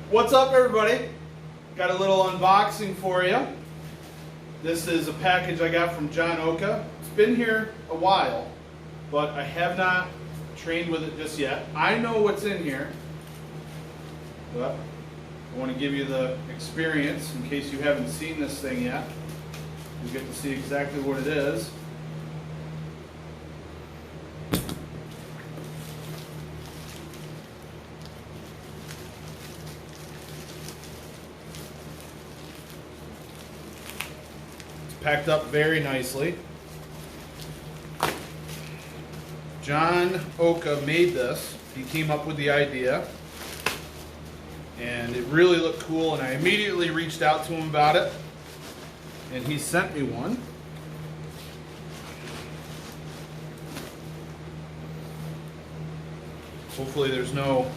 What's up, everybody? Got a little unboxing for you. This is a package I got from John Oka. It's been here a while, but I have not trained with it just yet. I know what's in here, but I want to give you the experience in case you haven't seen this thing yet. You get to see exactly what it is. Packed up very nicely. John Oka made this. He came up with the idea, and it really looked cool, and I immediately reached out to him about it, and he sent me one. Hopefully there's no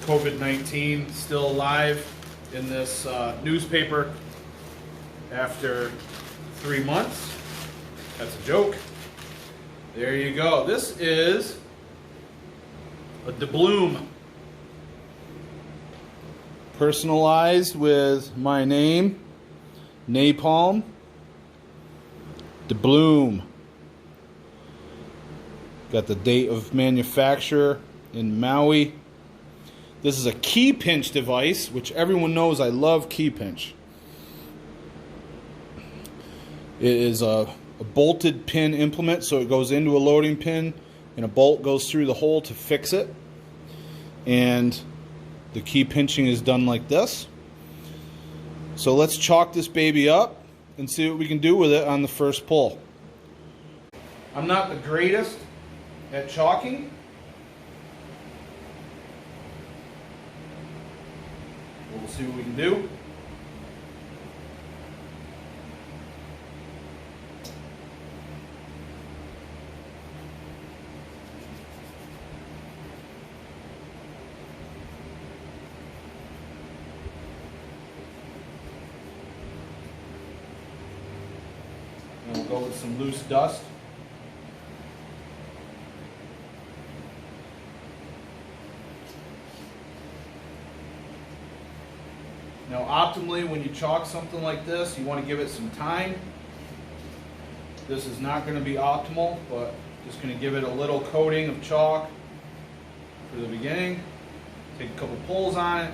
COVID-19 still alive in this newspaper after 3 months. That's a joke. There you go. This is a DABLOOM. Personalized with my name, Napalm. DABLOOM. Got the date of manufacture in Maui. This is a key pinch device, which everyone knows I love key pinch. It is a bolted pin implement, so it goes into a loading pin and a bolt goes through the hole to fix it. And the key pinching is done like this. So let's chalk this baby up and see what we can do with it on the first pull. I'm not the greatest at chalking. We'll see what we can do. And we'll go with some loose dust. Now, optimally, when you chalk something like this, you want to give it some time. This is not going to be optimal, but just going to give it a little coating of chalk for the beginning. Take a couple pulls on it.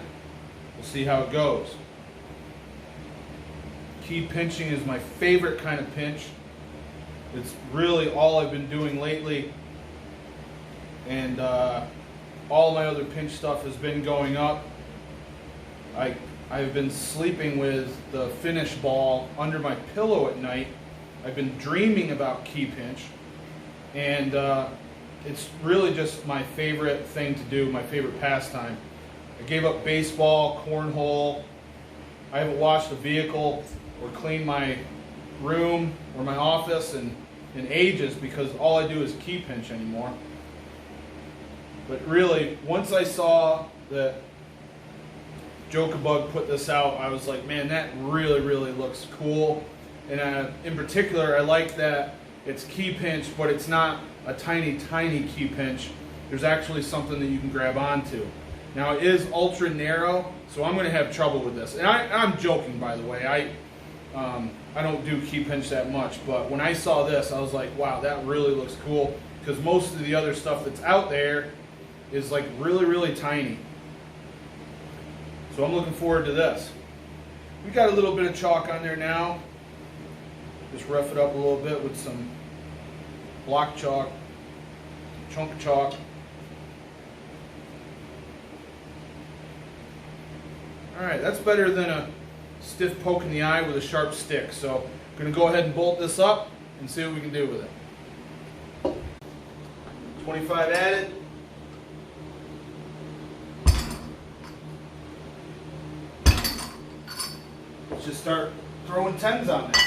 We'll see how it goes. Key pinching is my favorite kind of pinch. It's really all I've been doing lately, and all my other pinch stuff has been going up. I've been sleeping with the Finnish Ball under my pillow at night. I've been dreaming about key pinch, and it's really just my favorite thing to do, my favorite pastime. I gave up baseball, cornhole. I haven't washed a vehicle or cleaned my room or my office in ages because all I do is key pinch anymore. But really, once I saw that Jokabug put this out, I was like, man, that really looks cool. And in particular, I like that it's key pinch, but it's not a tiny key pinch. There's actually something that you can grab onto. Now, it is ultra narrow, so I'm going to have trouble with this. And I'm joking, by the way. I don't do key pinch that much, but when I saw this, I was like, wow, that really looks cool, because most of the other stuff that's out there is like really tiny. So I'm looking forward to this. We got a little bit of chalk on there now. Just rough it up a little bit with some block chalk, chunk chalk. Alright, that's better than a stiff poke in the eye with a sharp stick. So I'm going to go ahead and bolt this up and see what we can do with it. 25 added. Let's just start throwing 10s on there.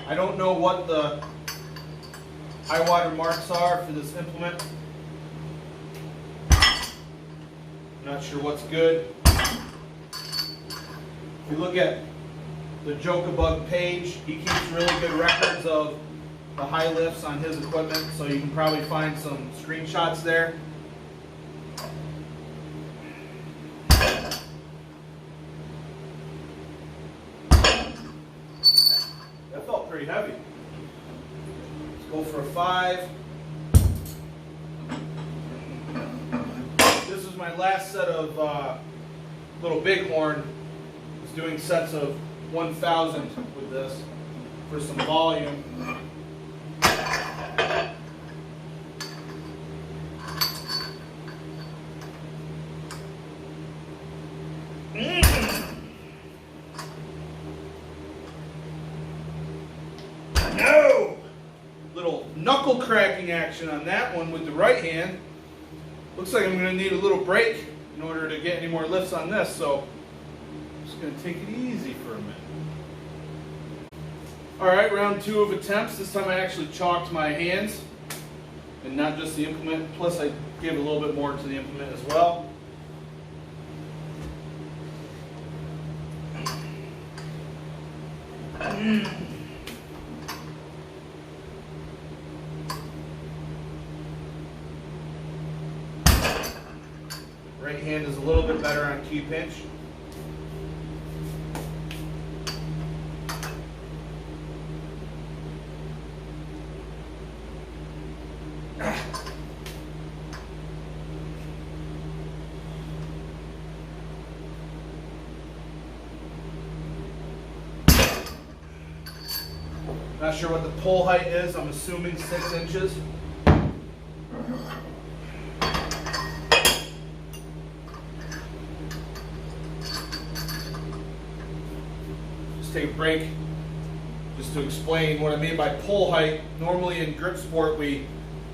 I don't know what the high water marks are for this implement. I'm not sure what's good. If you look at the Jokabug page, he keeps really good records of the high lifts on his equipment, so you can probably find some screenshots there. pretty heavy. Let's go for a 5. This is my last set of little bighorn. I was doing sets of 1,000 with this for some volume. No! Little knuckle cracking action on that one with the right hand. Looks like I'm going to need a little break in order to get any more lifts on this, so I'm just going to take it easy for a minute. Alright, round 2 of attempts. This time I actually chalked my hands and not just the implement, plus I gave a little bit more to the implement as well. Right hand is a little bit better on key pinch. Not sure what the pull height is. I'm assuming 6 inches. Just take a break just to explain what I mean by pull height. Normally in grip sport we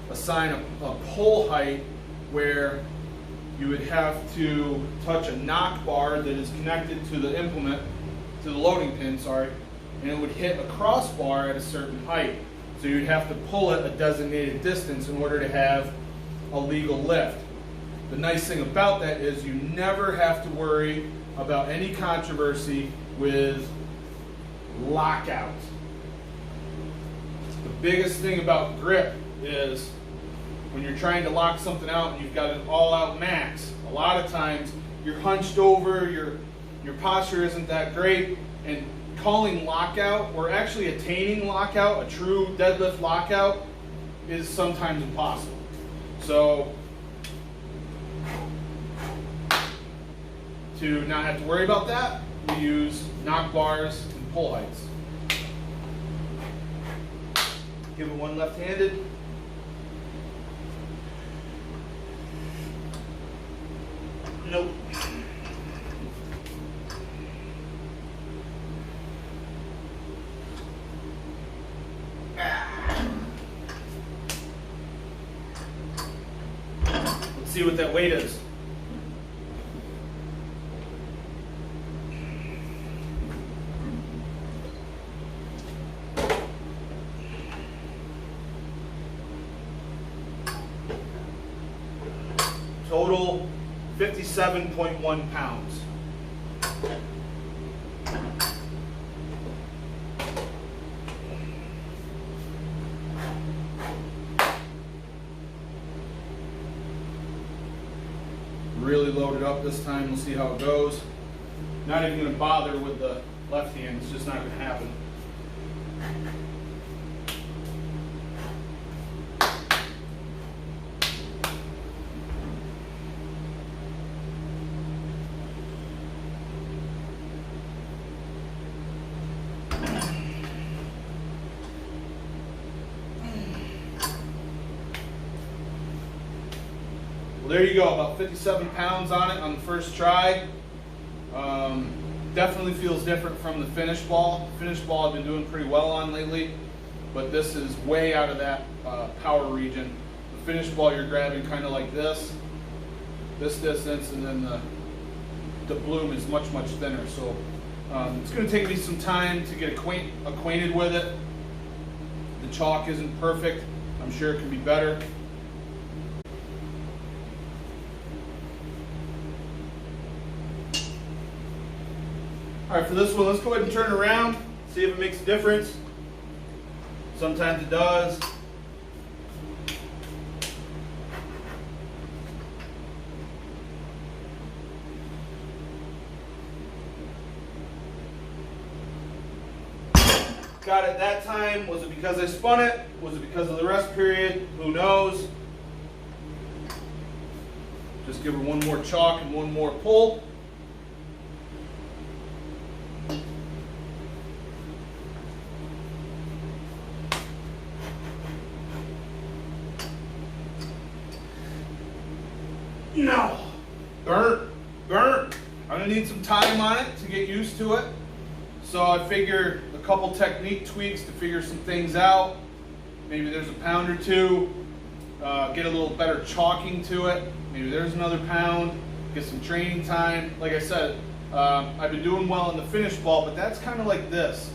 assign a pull height where you would have to touch a knock bar that is connected to the implement, to the loading pin, sorry, and it would hit a crossbar at a certain height. So you'd have to pull it a designated distance in order to have a legal lift. The nice thing about that is you never have to worry about any controversy with lockout. The biggest thing about grip is when you're trying to lock something out and you've got an all-out max, a lot of times you're hunched over, your posture isn't that great, and calling lockout, or actually attaining lockout, a true deadlift lockout, is sometimes impossible. So, to not have to worry about that, we use knock bars and pull heights. Give it one left-handed. Nope. Let's see what that weight is. Total 57.1 pounds. Really loaded up this time. We'll see how it goes. Not even going to bother with the left hand. It's just not going to happen. Well, there you go, about 57 pounds on it on the first try. Definitely feels different from the Finnish Ball. The Finnish Ball I've been doing pretty well on lately, but this is way out of that power region. The Finnish Ball you're grabbing kind of like this distance, and then the DABLOOM is much, much thinner. So it's going to take me some time to get acquainted with it. The chalk isn't perfect. I'm sure it can be better. All right, for this one, let's go ahead and turn it around, see if it makes a difference. Sometimes it does. got it that time? Was it because I spun it? Was it because of the rest period? Who knows? Just give her one more chalk and one more pull. No. Burnt. I'm going to need some time on it to get used to it. So I figure a couple technique tweaks to figure some things out. Maybe there's a pound or two. Get a little better chalking to it. Maybe there's another pound. Get some training time. Like I said, I've been doing well in the Finnish ball, but that's kind of like this.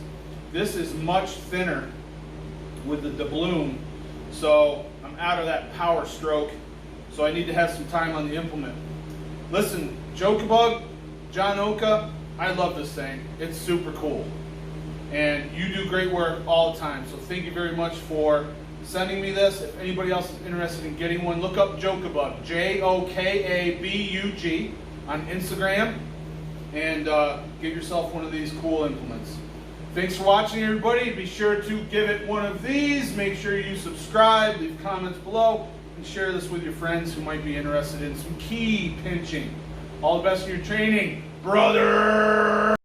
This is much thinner with the DABLOOM. So I'm out of that power stroke. So I need to have some time on the implement. Listen, Jokebug, John Oka, I love this thing. It's super cool. And you do great work all the time. So thank you very much for sending me this. If anybody else is interested in getting one, look up Jokebug, Jokabug, on Instagram, and get yourself one of these cool implements. Thanks for watching, everybody. Be sure to give it one of these. Make sure you subscribe, leave comments below, and share this with your friends who might be interested in some key pinching. All the best in your training, brother!